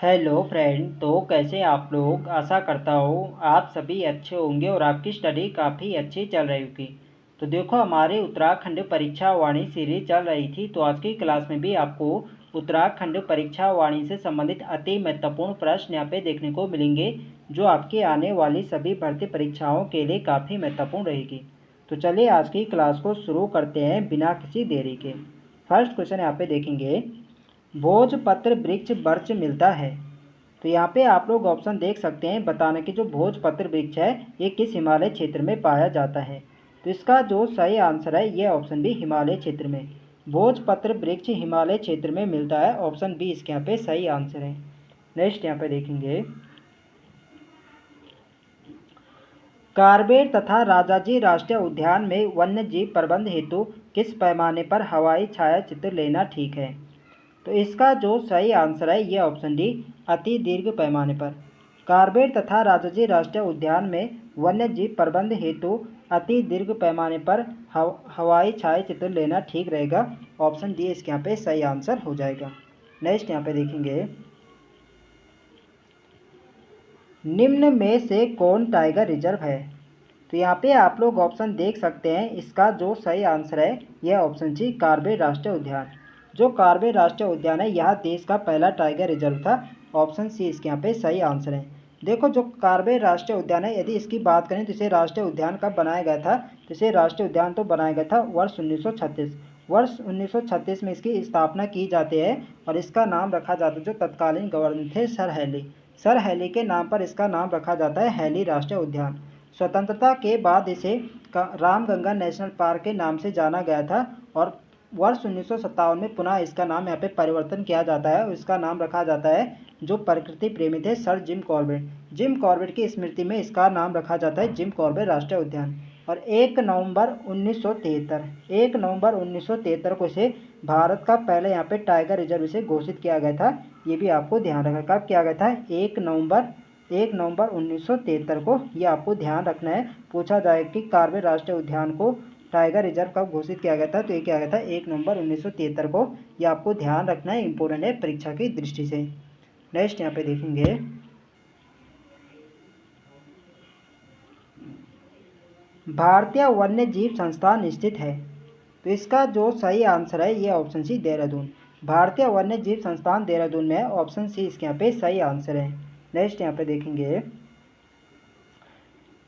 Hello friend. तो कैसे आप लोग? आशा करता हूँ आप सभी अच्छे होंगे और आपकी स्टडी काफ़ी अच्छी चल रही होगी। तो देखो, हमारे उत्तराखंड परीक्षा वाणी सीरीज चल रही थी, तो आज की क्लास में भी आपको उत्तराखंड परीक्षा वाणी से संबंधित अति महत्वपूर्ण प्रश्न यहाँ पे देखने को मिलेंगे, जो आपके आने वाली सभी भर्ती परीक्षाओं के लिए काफ़ी महत्वपूर्ण रहेगी। तो चलिए आज की क्लास को शुरू करते हैं बिना किसी देरी के। फर्स्ट क्वेश्चन यहाँ पे देखेंगे, भोजपत्र वृक्ष बर्च मिलता है। तो यहाँ पे आप लोग ऑप्शन देख सकते हैं बताने की, जो भोजपत्र वृक्ष है ये किस हिमालय क्षेत्र में पाया जाता है। तो इसका जो सही आंसर है ये ऑप्शन बी, हिमालय क्षेत्र में। भोजपत्र वृक्ष हिमालय क्षेत्र में मिलता है, ऑप्शन बी इसके यहाँ पे सही आंसर है। नेक्स्ट यहाँ पे देखेंगे, कार्बेट तथा राजाजी राष्ट्रीय उद्यान में वन्य जीव प्रबंध हेतु किस पैमाने पर हवाई छायाचित्र लेना ठीक है। तो इसका जो सही आंसर है ये ऑप्शन डी, अति दीर्घ पैमाने पर। कार्बेट तथा राजाजी राष्ट्रीय उद्यान में वन्य जीव प्रबंध हेतु अति दीर्घ पैमाने पर हवाई छायाचित्र लेना ठीक रहेगा, ऑप्शन डी इसके यहाँ पे सही आंसर हो जाएगा। नेक्स्ट यहाँ पे देखेंगे, निम्न में से कौन टाइगर रिजर्व है। तो यहाँ पे आप लोग ऑप्शन देख सकते हैं, इसका जो सही आंसर है यह ऑप्शन सी, कार्बेट राष्ट्रीय उद्यान। जो कार्बेट राष्ट्रीय उद्यान है यह देश का पहला टाइगर रिजर्व था, ऑप्शन सी इसके यहाँ पे सही आंसर है। देखो, जो कार्बेट राष्ट्रीय उद्यान है, यदि इसकी बात करें तो इसे राष्ट्रीय उद्यान कब बनाया गया था। तो इसे राष्ट्रीय उद्यान तो बनाया गया था वर्ष 1936। वर्ष 1936 में इसकी स्थापना की जाती है और इसका नाम रखा जाता है, जो तत्कालीन गवर्नर थे सर हैली, सर हैली के नाम पर इसका नाम रखा जाता है हैली राष्ट्रीय उद्यान। स्वतंत्रता के बाद इसे रामगंगा नेशनल पार्क के नाम से जाना गया था और वर्ष 1957 में पुनः इसका नाम यहाँ पे परिवर्तन किया जाता है और इसका नाम रखा जाता है, जो प्रकृति प्रेमी थे sir Jim Corbett, Jim Corbett की स्मृति में इसका नाम रखा जाता है जिम कॉर्बेट राष्ट्रीय उद्यान। और 1 नवंबर 1973 को इसे भारत का पहले यहाँ पे टाइगर रिजर्व से घोषित किया गया था। ये भी आपको ध्यान रखना, कब किया गया था, 1 नवंबर 1973 को। ये आपको ध्यान रखना है, पूछा जाए कि कार्बेट राष्ट्रीय उद्यान को टाइगर रिजर्व कब घोषित किया गया था। तो ये किया गया था 1 नवंबर 1973 को। ये आपको ध्यान रखना है, इंपॉर्टेंट है परीक्षा की दृष्टि से। नेक्स्ट यहाँ पे देखेंगे, भारतीय वन्य जीव संस्थान स्थित है। तो इसका जो सही आंसर है ये ऑप्शन सी, देहरादून। भारतीय वन्य जीव संस्थान देहरादून में है, ऑप्शन सी इसके यहाँ पे सही आंसर है। नेक्स्ट यहाँ पे देखेंगे,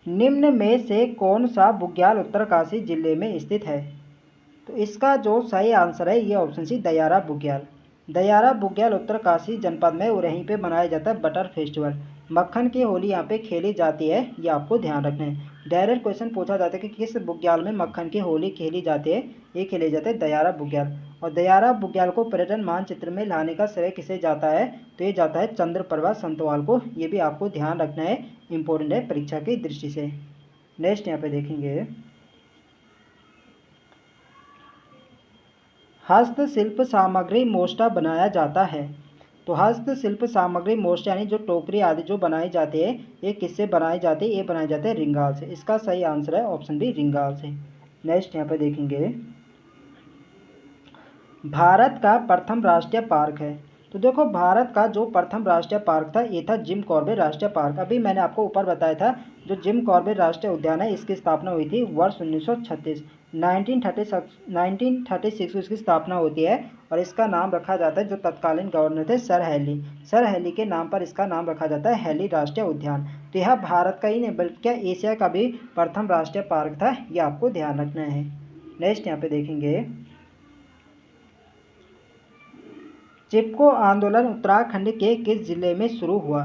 निम्न में से कौन सा बुग्याल उत्तरकाशी जिले में स्थित है। तो इसका जो सही आंसर है ये ऑप्शन सी, दयारा बुग्याल। दयारा बुग्याल उत्तरकाशी जनपद में और यहीं पे मनाया जाता है बटर फेस्टिवल। मक्खन की होली यहाँ पे खेली जाती है, ये आपको ध्यान रखना है। डायरेक्ट क्वेश्चन पूछा जाता है कि किस बुग्याल में मक्खन की होली खेली जाती है, ये खेले जाते हैं दयारा बुग्याल। और दयारा बुग्याल को पर्यटन मानचित्र में लाने का श्रेय किसे जाता है। तो ये जाता है चंद्रप्रभा संतवाल को। ये भी आपको ध्यान रखना है, इंपॉर्टेंट है परीक्षा की दृष्टि से। नेक्स्ट यहाँ पे देखेंगे, हस्तशिल्प सामग्री मोष्टा बनाया जाता है। तो हस्तशिल्प सामग्री मोष्टा यानी जो टोकरी आदि जो बनाई जाती है, ये किससे बनाई जाती है, ये बनाए जाते हैं रिंगाल से। इसका सही आंसर है ऑप्शन बी, रिंगाल से। नेक्स्ट यहाँ पे देखेंगे, भारत का प्रथम राष्ट्रीय पार्क है। तो देखो, भारत का जो प्रथम राष्ट्रीय पार्क था ये था जिम कॉर्बेट राष्ट्रीय पार्क। अभी मैंने आपको ऊपर बताया था, जो जिम कॉर्बेट राष्ट्रीय उद्यान है इसकी स्थापना हुई थी वर्ष 1936। 1936 को इसकी स्थापना होती है और इसका नाम रखा जाता है, जो तत्कालीन गवर्नर थे सर हैली, सर हैली के नाम पर इसका नाम रखा जाता है हैली राष्ट्रीय उद्यान। तो यह भारत का ही नहीं बल्कि एशिया का भी प्रथम राष्ट्रीय पार्क था, ये आपको ध्यान रखना है। नेक्स्ट यहाँ पे देखेंगे, चिपको आंदोलन उत्तराखंड के किस जिले में शुरू हुआ।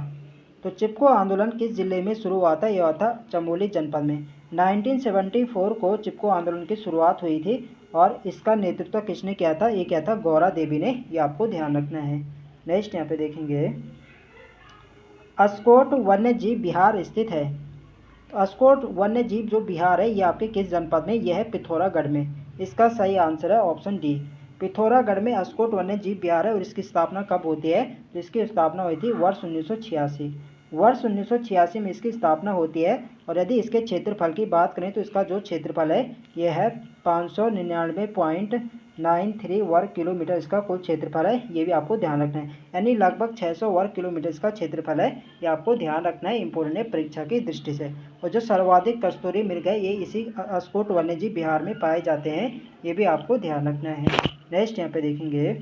तो चिपको आंदोलन किस जिले में शुरू हुआ था, यह हुआ था चमोली जनपद में। 1974 को चिपको आंदोलन की शुरुआत हुई थी और इसका नेतृत्व किसने किया था, ये किया था गौरा देवी ने, ये आपको ध्यान रखना है। नेक्स्ट यहाँ पे देखेंगे, अस्कोट वन्य जीव बिहार स्थित है। तो अस्कोट वन्य जीव जो बिहार है ये आपके किस जनपद में, यह है पिथौरागढ़ में। इसका सही आंसर है ऑप्शन डी, पिथौरागढ़ में अस्कोट वन्य जीव विहार है। और इसकी स्थापना कब होती है, तो इसकी स्थापना हुई थी वर्ष 1986। वर्ष 1986 में इसकी स्थापना होती है। और यदि इसके क्षेत्रफल की बात करें तो इसका जो क्षेत्रफल है यह है 6.93 वर्ग किलोमीटर इसका कुल क्षेत्रफल है, ये भी आपको ध्यान रखना है। यानी लगभग 600 वर्ग किलोमीटर इसका क्षेत्रफल है, ये आपको ध्यान रखना है, इंपॉर्टेंट है परीक्षा की दृष्टि से। और जो सर्वाधिक कस्तूरी मृग है ये इसी अस्कोट वन्यजीव विहार में पाए जाते हैं, ये भी आपको ध्यान रखना है। नेक्स्ट यहाँ पे देखेंगे,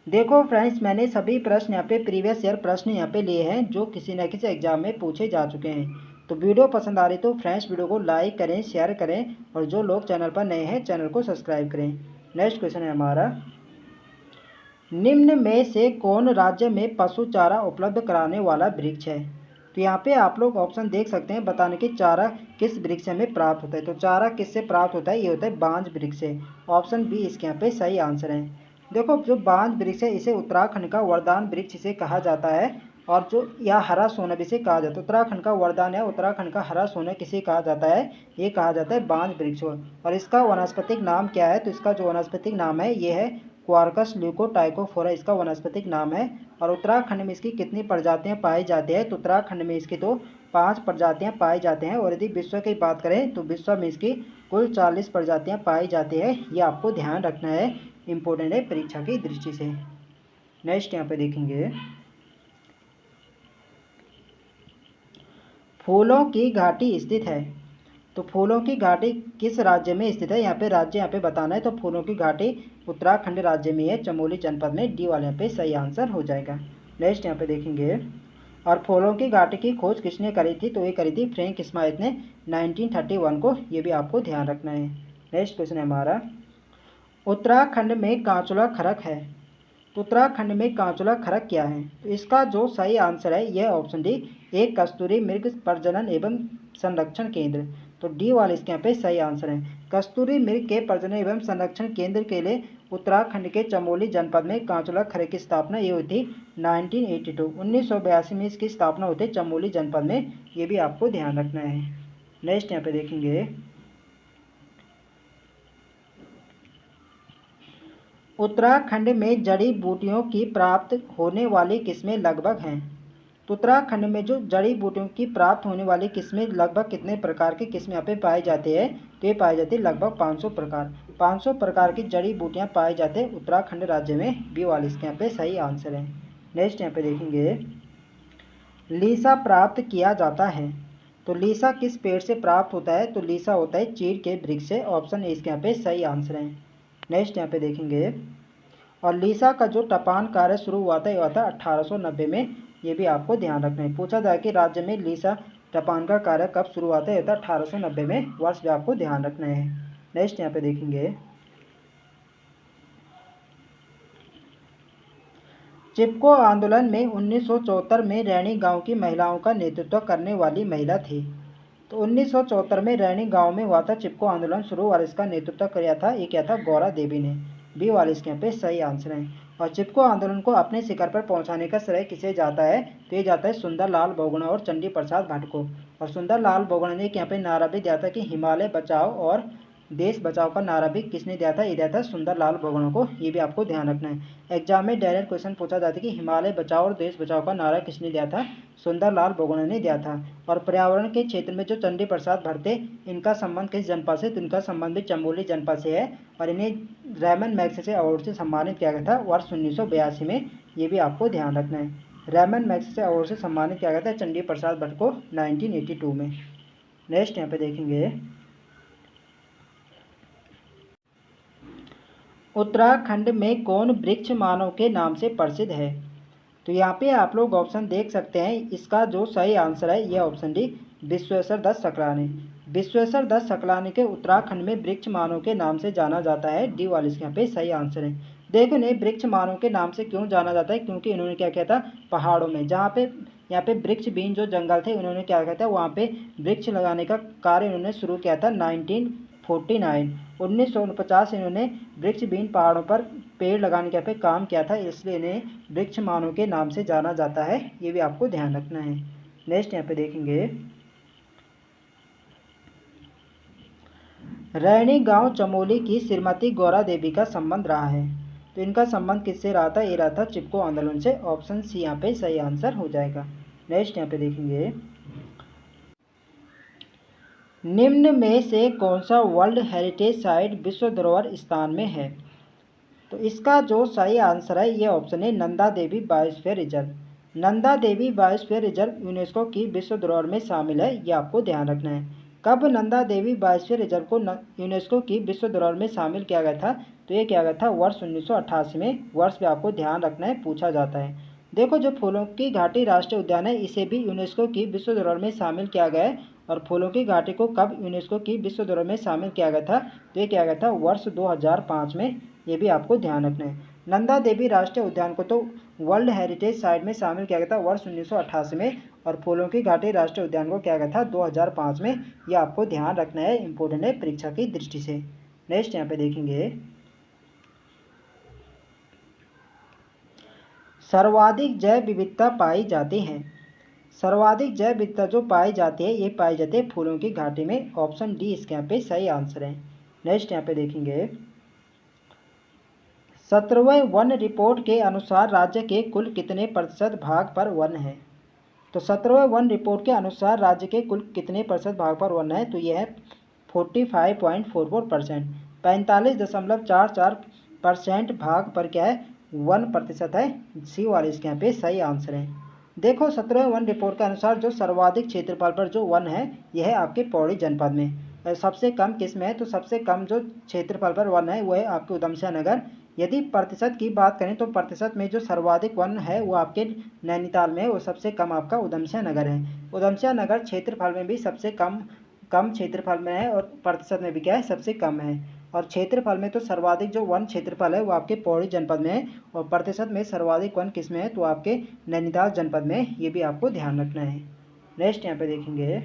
देखो फ्रेंड्स मैंने सभी प्रश्न यहाँ पे प्रीवियस ईयर प्रश्न यहाँ पे लिए हैं जो किसी न किसी एग्जाम में पूछे जा चुके हैं। तो वीडियो पसंद आ रही तो फ्रेंड्स वीडियो को लाइक करें, शेयर करें, और जो लोग चैनल पर नए हैं चैनल को सब्सक्राइब करें। नेक्स्ट क्वेश्चन है हमारा, निम्न में से कौन राज्य में पशु चारा उपलब्ध कराने वाला वृक्ष है? तो यहाँ पे आप लोग ऑप्शन देख सकते हैं बताने की चारा किस वृक्ष में प्राप्त होता है। तो चारा किससे प्राप्त होता है? ये होता है बांज वृक्ष से। ऑप्शन बी इसके यहाँ पे सही आंसर है। देखो जो बांज वृक्ष है इसे उत्तराखंड का वरदान वृक्ष से कहा जाता है, और जो या हरा सोना भी से कहा जाता है। उत्तराखंड का वरदान या उत्तराखंड का हरा सोना किसे कहा जाता है? ये कहा जाता है बांज वृक्ष। और इसका वनस्पतिक नाम क्या है? तो इसका जो वनस्पतिक नाम है ये है क्वार्कस ल्यूकोटाइकोफोरा, इसका वनस्पतिक नाम है। और उत्तराखंड में इसकी कितनी प्रजातियां पाई जाती है? तो उत्तराखंड में इसकी तो 5 प्रजातियां पाई जाती हैं, और यदि विश्व की बात करें तो विश्व में इसकी कुल 40 प्रजातियां पाई जाती है, ये आपको ध्यान रखना है, इम्पोर्टेंट है परीक्षा की दृष्टि से। नेक्स्ट यहाँ पे देखेंगे, फूलों की घाटी स्थित है। तो फूलों की घाटी किस राज्य में स्थित है? यहाँ पे राज्य यहाँ पे बताना है। तो फूलों की घाटी उत्तराखंड राज्य में है, चमोली जनपद में। डी वाले यहाँ पे सही आंसर हो जाएगा। नेक्स्ट यहाँ पे देखेंगे, और फूलों की घाटी की खोज किसने करी थी? तो ये करी थी फ्रैंक स्माइथ ने 1931 को, ये भी आपको ध्यान रखना है। नेक्स्ट क्वेश्चन है हमारा, उत्तराखंड में कांचुला खरक है। तो उत्तराखंड में कांचुला खरक क्या है? तो इसका जो सही आंसर है यह ऑप्शन डी, एक कस्तूरी मृग प्रजनन एवं संरक्षण केंद्र। तो डी वाले इसके यहाँ पे सही आंसर है। कस्तूरी मृग के प्रजनन एवं संरक्षण केंद्र के लिए उत्तराखंड के चमोली जनपद में कांचुला खरक की स्थापना ये हुई थी 1982 में इसकी स्थापना हुई थी चमोली जनपद में, ये भी आपको ध्यान रखना है। नेक्स्ट यहाँ पे देखेंगे, उत्तराखंड में जड़ी बूटियों की प्राप्त होने वाली किस्में लगभग हैं। तो उत्तराखंड में जो जड़ी बूटियों की प्राप्त होने वाली किस्में लगभग कितने प्रकार की किस्में यहाँ पे पाई जाती है? तो ये पाई जाती है लगभग 500 प्रकार। 500 प्रकार की जड़ी बूटियाँ पाई जाती है उत्तराखंड राज्य में। बी वाले इसके यहाँ पे सही आंसर है। नेक्स्ट यहाँ पे देखेंगे, लीसा प्राप्त किया जाता है। तो लीसा किस पेड़ से प्राप्त होता है? तो लीसा होता है चीड़ के वृक्ष से। ऑप्शन ए इसके यहाँ पे सही आंसर है। नेक्स्ट यहाँ पे देखेंगे, और लीसा का जो टपान कार्य शुरू हुआ था ये हुआ था 1890 में, ये भी आपको ध्यान रखना है। पूछा जाए कि राज्य में लीसा टपान का कार्य कब शुरू हुआ था? ये था 1890 में, वर्ष भी आपको ध्यान रखना है। नेक्स्ट यहाँ पे देखेंगे, चिपको आंदोलन में 1974 में रैणी गांव की महिलाओं का नेतृत्व करने वाली महिला थी। तो 1974 में रैणी गांव में हुआ था चिपको आंदोलन शुरू, और इसका नेतृत्व किया था ये क्या था? गौरा देवी ने। बी वाले इसके यहाँ पे सही आंसर है। और चिपको आंदोलन को अपने शिखर पर पहुंचाने का श्रेय किसे जाता है? तो ये जाता है सुंदरलाल बहुगुणा और चंडी प्रसाद भट्ट को। और सुंदरलाल बहुगुणा ने यहाँ पे नारा भी दिया था कि हिमालय बचाओ और देश बचाओ का नारा भी किसने दिया था? ये दिया था सुंदरलाल बहुगुणा को, ये भी आपको ध्यान रखना है। एग्जाम में डायरेक्ट क्वेश्चन पूछा जाता है कि हिमालय बचाओ और देश बचाओ का नारा किसने दिया था? सुंदरलाल बहुगुणा ने दिया था। और पर्यावरण के क्षेत्र में जो चंडी प्रसाद भट्ट थे इनका संबंध किस जनपद से? तो इनका संबंध भी चमोली जनपद से है, और इन्हें रैमन मैग्सेसे अवार्ड से सम्मानित किया गया था वर्ष 1982 में, ये भी आपको ध्यान रखना है। रैमन मैग्सेसे अवार्ड से सम्मानित किया गया था चंडी प्रसाद भट्ट को 1982 में। नेक्स्ट यहाँ पे देखेंगे, उत्तराखंड में कौन वृक्ष मानव के नाम से प्रसिद्ध है? तो यहाँ पे आप लोग ऑप्शन देख सकते हैं, इसका जो सही आंसर है यह ऑप्शन डी, विश्वेश्वर दत्त सकलानी। विश्वेश्वर दत्त सकलानी के उत्तराखंड में वृक्ष मानव के नाम से जाना जाता है। डी वाले इसके यहाँ पे सही आंसर है। देखो इन्हें वृक्ष मानव के नाम से क्यों जाना जाता है? क्योंकि इन्होंने क्या किया था, पहाड़ों में जहाँ पे यहाँ पे वृक्ष बीन जो जंगल थे उन्होंने क्या किया था, वहाँ पे वृक्ष लगाने का कार्य इन्होंने शुरू किया था 1949 इन्होंने वृक्ष बीन पहाड़ों पर पेड़ लगाने के पे काम किया था, इसलिए इन्हें वृक्ष मानव के नाम से जाना जाता है, ये भी आपको ध्यान रखना है। नेक्स्ट यहाँ पे देखेंगे, रैणी गांव चमोली की श्रीमती गौरा देवी का संबंध रहा है। तो इनका संबंध किससे रहा था? ये रहा था चिपको आंदोलन से। ऑप्शन सी यहाँ पे सही आंसर हो जाएगा। नेक्स्ट यहाँ पे देखेंगे, निम्न में से कौन सा वर्ल्ड हेरिटेज साइट विश्व धरोहर स्थान में है? तो इसका जो सही आंसर है ये ऑप्शन है Nanda Devi biosphere reserve. Nanda Devi biosphere reserve UNESCO की विश्व धरोहर में शामिल है, ये आपको ध्यान रखना है। कब नंदा देवी बायोस्फीयर रिजर्व को यूनेस्को की विश्व धरोहर में शामिल किया गया था? तो ये किया गया था वर्ष 1988 में। वर्ष भी आपको ध्यान रखना है, पूछा जाता है। देखो, जो फूलों की घाटी राष्ट्रीय उद्यान है इसे भी यूनेस्को की विश्व धरोहर में शामिल किया गया है। और फूलों की घाटी को कब यूनेस्को की विश्व धरोहर में शामिल किया गया था? तो ये किया गया था वर्ष 2005 में। ये भी आपको ध्यान रखना है। नंदा देवी राष्ट्रीय उद्यान को तो वर्ल्ड हेरिटेज साइट में शामिल किया गया था वर्ष 1988 में, और फूलों की घाटी राष्ट्रीय उद्यान को किया गया था 2005 में। यह आपको ध्यान रखना है, इंपॉर्टेंट है परीक्षा की दृष्टि से। नेक्स्ट यहाँ पे देखेंगे, सर्वाधिक जैव विविधता पाई जाती है। सर्वाधिक जैव विविधता जो पाई जाती है ये पाई जाती है फूलों की घाटी में। ऑप्शन डी इसके यहाँ पे सही आंसर है। नेक्स्ट यहाँ पे देखेंगे, 17वें वन रिपोर्ट के अनुसार राज्य के कुल कितने प्रतिशत भाग पर वन है? तो 17वें वन रिपोर्ट के अनुसार राज्य के कुल कितने प्रतिशत भाग पर वन है? तो यह है 45.44%। 45.44% भाग पर क्या है? 1% है। सी वाले इसके यहाँ पे सही आंसर है। देखो, 17वें वन रिपोर्ट के अनुसार जो सर्वाधिक क्षेत्रफल पर जो वन है यह है आपके पौड़ी जनपद में। सबसे कम किस में है? तो सबसे कम जो क्षेत्रफल पर वन है वो है आपके उधमसिंह नगर। यदि प्रतिशत की बात करें तो प्रतिशत में जो सर्वाधिक वन है वो आपके नैनीताल में है, वो सबसे कम आपका उधमसिंह नगर है। उधमसिंह नगर क्षेत्रफल में भी सबसे कम क्षेत्रफल में है, और प्रतिशत में भी क्या है? सबसे कम है। और क्षेत्रफल में तो सर्वाधिक जो वन क्षेत्रफल है वो आपके पौड़ी जनपद में है, और प्रतिशत में सर्वाधिक वन किस में है? तो आपके नैनीताल जनपद में। ये भी आपको ध्यान रखना है। नेक्स्ट यहाँ पे देखेंगे,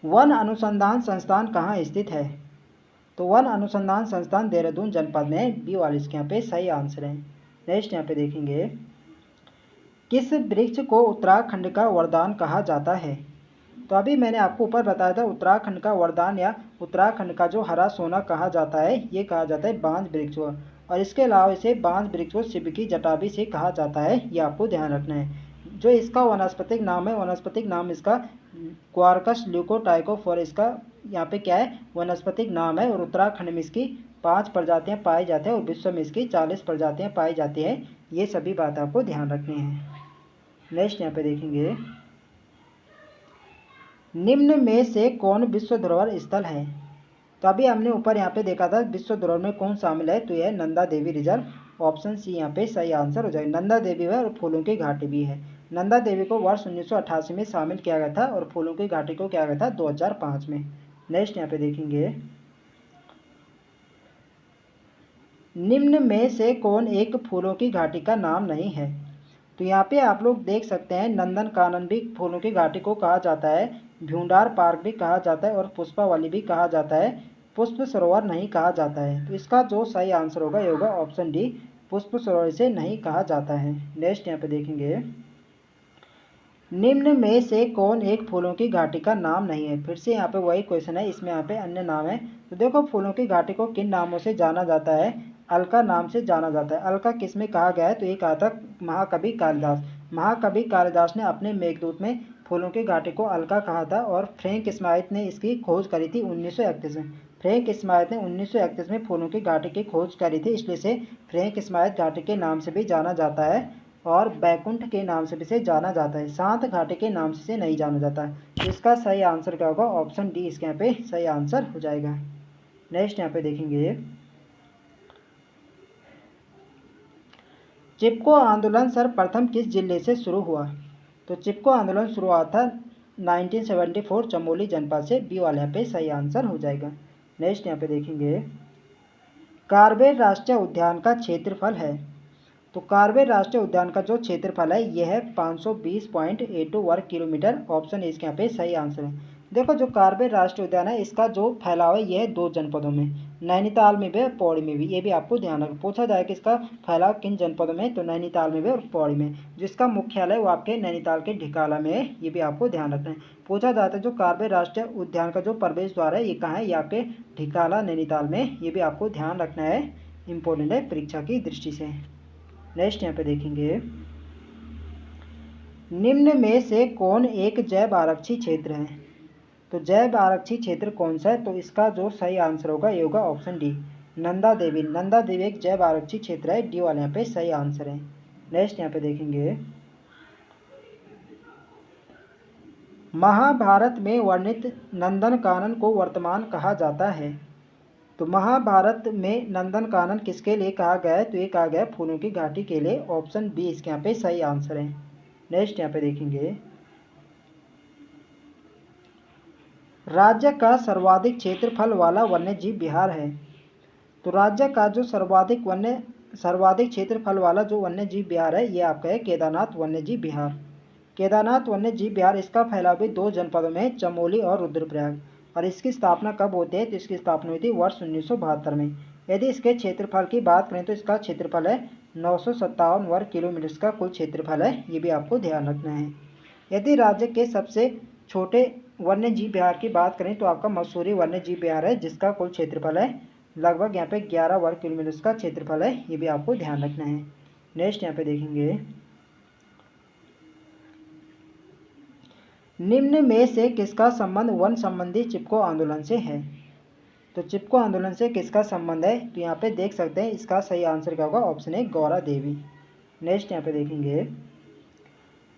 वन अनुसंधान संस्थान कहाँ स्थित है? तो वन अनुसंधान संस्थान देहरादून जनपद में। बी वाले इसके यहाँ पे सही आंसर है। नेक्स्ट यहाँ पे देखेंगे, किस वृक्ष को उत्तराखंड का वरदान कहा जाता है? तो अभी मैंने आपको ऊपर बताया था उत्तराखंड का वरदान या उत्तराखंड का जो हरा सोना कहा जाता है ये कहा जाता है बांज वृक्ष को। और इसके अलावा इसे बांज वृक्ष को शिव की जटा भी से कहा जाता है, ये आपको ध्यान रखना है। जो इसका वनस्पतिक नाम है, वनस्पतिक नाम इसका क्वार्कस ल्यूकोटाइकोफोर इसका यहाँ पे क्या है? वनस्पतिक नाम है। और उत्तराखंड में इसकी 5 प्रजातियाँ पाई जाती हैं, और विश्व में इसकी 40 प्रजातियाँ पाई जाती हैं। ये सभी बात आपको ध्यान रखनी है। नेक्स्ट यहाँ पे देखेंगे, निम्न में से कौन विश्व धरोहर स्थल है? तो अभी हमने ऊपर यहाँ पे देखा था विश्व धरोहर में कौन शामिल है, तो यह Nanda Devi reserve. Option C यहाँ पे सही आंसर हो जाएगा। नंदा देवी है और फूलों की घाटी भी है। नंदा देवी को वर्ष 1988 में शामिल किया गया था, और फूलों की घाटी को किया गया था 2005 में। नेक्स्ट यहाँ पे देखेंगे, निम्न में से कौन एक फूलों की घाटी का नाम नहीं है? तो यहाँ पे आप लोग देख सकते हैं नंदन कानन भी फूलों की घाटी को कहा जाता है, भ्यूंडार पार्क भी कहा जाता है, और पुष्पावली भी कहा जाता है। पुष्प सरोवर नहीं कहा जाता है। तो इसका जो सही आंसर होगा ये होगा ऑप्शन डी, पुष्प सरोवर से नहीं कहा जाता है। नेक्स्ट यहाँ पे देखेंगे, निम्न में से कौन एक फूलों की घाटी का नाम नहीं है? फिर से यहाँ पे वही क्वेश्चन है, इसमें यहाँ पे अन्य नाम है। तो देखो, फूलों की घाटी को किन नामों से जाना जाता है? अलका नाम से जाना जाता है। अलका किस में कहा गया है? तो ये कहा था महाकवि कालिदास। महाकवि कालिदास ने अपने मेघदूत में फूलों की घाटी को अलका कहा था, और फ्रैंक स्माइथ ने इसकी खोज करी थी 1931 में। फ्रैंक स्माइथ ने 1931 में फूलों की घाटी की खोज करी थी, इसलिए से फ्रैंक स्माइथ घाटी के नाम से भी जाना जाता है, और बैकुंठ के नाम से भी इसे जाना जाता है। शांत घाटी के नाम से नहीं जाना जाता है। तो इसका सही आंसर क्या होगा? ऑप्शन डी इसके यहाँ पे सही आंसर हो जाएगा। नेक्स्ट यहाँ पे देखेंगे, चिपको आंदोलन सर्वप्रथम किस जिले से शुरू हुआ? तो चिपको आंदोलन शुरू हुआ था 1974 चमोली जनपद से। बी वाले यहाँ पे सही आंसर हो जाएगा। नेक्स्ट यहाँ पे देखेंगे, कार्बेर राष्ट्रीय उद्यान का क्षेत्रफल है। तो कार्बेर राष्ट्रीय उद्यान का जो क्षेत्रफल है यह है 520.82 वर्ग किलोमीटर। ऑप्शन ए इसके यहाँ पे सही आंसर है। देखो, जो कार्बेर राष्ट्रीय उद्यान है इसका जो फैलाव है यह है 2 जनपदों में, नैनीताल में भी और पौड़ी में भी। ये भी आपको ध्यान रखना। पूछा जाए कि इसका फैलाव किन जनपदों में? तो नैनीताल में भी और पौड़ी में। जिसका मुख्यालय वो आपके नैनीताल के ढिकाला में है, ये भी आपको ध्यान रखना है। पूछा जाता है जो कार्बेर राष्ट्रीय उद्यान का जो प्रवेश द्वार है ये कहाँ है? ये आपके ढिकाला नैनीताल में। ये भी आपको ध्यान रखना है, इंपॉर्टेंट है परीक्षा की दृष्टि से। नेक्स्ट यहाँ पे देखेंगे, निम्न में से कौन एक जैव आरक्षी क्षेत्र है? तो जैव आरक्षी क्षेत्र कौन सा है? तो इसका जो सही आंसर होगा ये होगा ऑप्शन डी, नंदा देवी। नंदा देवी एक जैव आरक्षी क्षेत्र है, डी वाला यहाँ पे सही आंसर है। नेक्स्ट यहाँ पे देखेंगे, महाभारत में वर्णित नंदनकानन को वर्तमान कहा जाता है। तो महाभारत में नंदनकानन किसके लिए कहा गया है? तो ये कहा गया है फूलों की घाटी के लिए, ऑप्शन बी इसके यहाँ पे सही आंसर है। नेक्स्ट यहाँ पे देखेंगे, राज्य का सर्वाधिक क्षेत्रफल वाला वन्यजीव विहार है। तो राज्य का जो सर्वाधिक क्षेत्रफल वाला जो वन्यजीव विहार है ये आपका है केदारनाथ वन्यजीव विहार। केदारनाथ वन्यजीव विहार इसका फैलाव भी 2 जनपदों में, चमोली और रुद्रप्रयाग। और इसकी स्थापना कब होती है? तो इसकी स्थापना हुई थी वर्ष 1972 में। यदि इसके क्षेत्रफल की बात करें तो इसका क्षेत्रफल है 957 वर्ग किलोमीटर का कुल क्षेत्रफल है, ये भी आपको ध्यान रखना है। यदि राज्य के सबसे छोटे वन्यजीव विहार की बात करें तो आपका मसूरी वन्यजीव विहार है, जिसका कुल क्षेत्रफल है लगभग यहाँ पे 11 वर्ग किलोमीटर का क्षेत्रफल है, ये भी आपको ध्यान रखना है। नेक्स्ट यहाँ पे देखेंगे, निम्न में से किसका संबंध वन संबंधी चिपको आंदोलन से है? तो चिपको आंदोलन से किसका संबंध है? तो यहाँ पे देख सकते हैं इसका सही आंसर क्या होगा, option A Gaura Devi. Next यहाँ पे देखेंगे,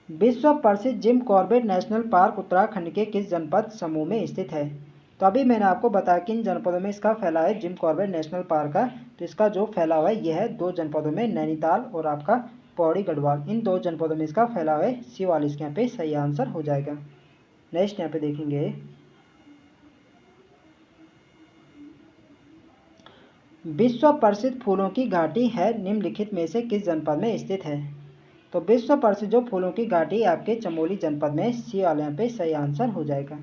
विश्व प्रसिद्ध Jim Corbett national park Uttarakhand के किस जनपद समूह में स्थित है? तो अभी मैंने आपको बताया किन जनपदों में इसका फैलाव है जिम कॉर्बेट नेशनल पार्क का। तो इसका जो फैलाव है यह है 2 जनपदों में, नैनीताल और आपका पौड़ी गढ़वाल, इन 2 जनपदों में इसका फैलाव है। सी वाला इसके यहाँ पे सही आंसर हो जाएगा। नेक्स्ट यहाँ पे देखेंगे, विश्व प्रसिद्ध फूलों की घाटी है निम्नलिखित में से किस जनपद में स्थित है? तो विश्व प्रसिद्ध जो फूलों की घाटी आपके चमोली जनपद में, सी वाले यहाँ पे सही आंसर हो जाएगा।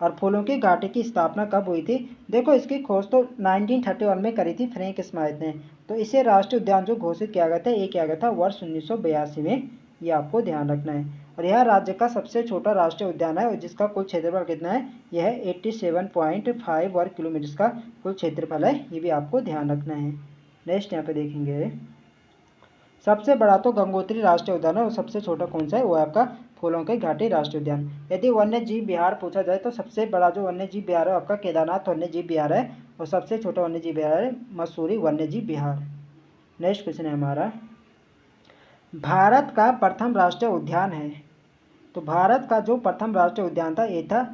और फूलों की घाटी की स्थापना कब हुई थी? देखो इसकी खोज तो 1931 में करी थी फ्रैंक स्माइथ ने। तो इसे राष्ट्रीय उद्यान जो घोषित किया गया था ये किया गया था वर्ष 1982 में, ये आपको ध्यान रखना है। और यह राज्य का सबसे छोटा राष्ट्रीय उद्यान है और जिसका कुल क्षेत्रफल कितना है? यह है 87.5 वर्ग किलोमीटर का कुल क्षेत्रफल है, ये भी आपको ध्यान रखना है। नेक्स्ट यहाँ पे देखेंगे, सबसे बड़ा तो गंगोत्री राष्ट्रीय उद्यान है और सबसे छोटा कौन सा है? वो आपका फूलों की घाटी राष्ट्रीय उद्यान। यदि वन्य जीव विहार पूछा जाए तो सबसे बड़ा जो वन्य जीव विहार है आपका केदारनाथ वन्य जीव विहार है और सबसे छोटा वन्य जीव विहार है मसूरी वन्य जीव विहार। नेक्स्ट क्वेश्चन है हमारा, भारत का प्रथम राष्ट्रीय उद्यान है। तो भारत का जो प्रथम राष्ट्रीय उद्यान था ये था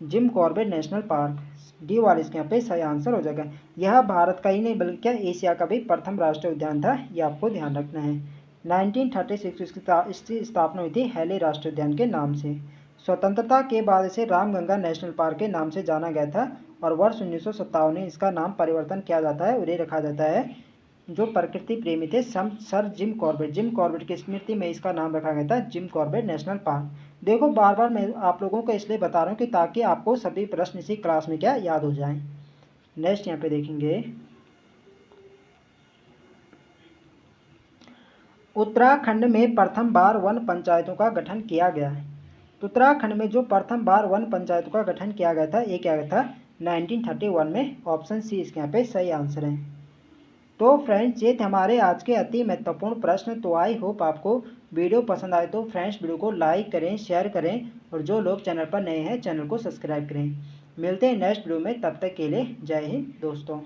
Jim Corbett national park, D वाला इसके यहाँ पे सही आंसर हो जाएगा। यह भारत का ही नहीं बल्कि क्या एशिया का भी प्रथम राष्ट्रीय उद्यान था, ये आपको ध्यान रखना है। 1936 इसकी स्थापना हुई थी हैली राष्ट्रीय उद्यान के नाम से। स्वतंत्रता के बाद इसे रामगंगा नेशनल पार्क के नाम से जाना गया था और वर्ष 1957 में इसका नाम परिवर्तन किया जाता है और ये रखा जाता है जो प्रकृति प्रेमी थे सर जिम कॉर्बेट की स्मृति में इसका नाम रखा गया था जिम कॉर्बेट नेशनल पार्क। देखो बार बार मैं आप लोगों को इसलिए बता रहा हूँ कि ताकि आपको सभी प्रश्न इसी क्लास में क्या याद हो जाएं। नेक्स्ट यहाँ पे देखेंगे, उत्तराखंड में प्रथम बार वन पंचायतों का गठन किया गया है। तो उत्तराखंड में जो प्रथम बार वन पंचायतों का गठन किया गया था ये क्या गया था 1931 में, ऑप्शन सी इसके यहाँ पे सही आंसर है। तो फ्रेंड्स ये थे हमारे आज के अति महत्वपूर्ण प्रश्न। तो आई होप आपको वीडियो पसंद आए तो फ्रेंड्स वीडियो को लाइक करें, शेयर करें और जो लोग चैनल पर नए हैं चैनल को सब्सक्राइब करें। मिलते हैं नेक्स्ट वीडियो में, तब तक के लिए जय हिंद दोस्तों।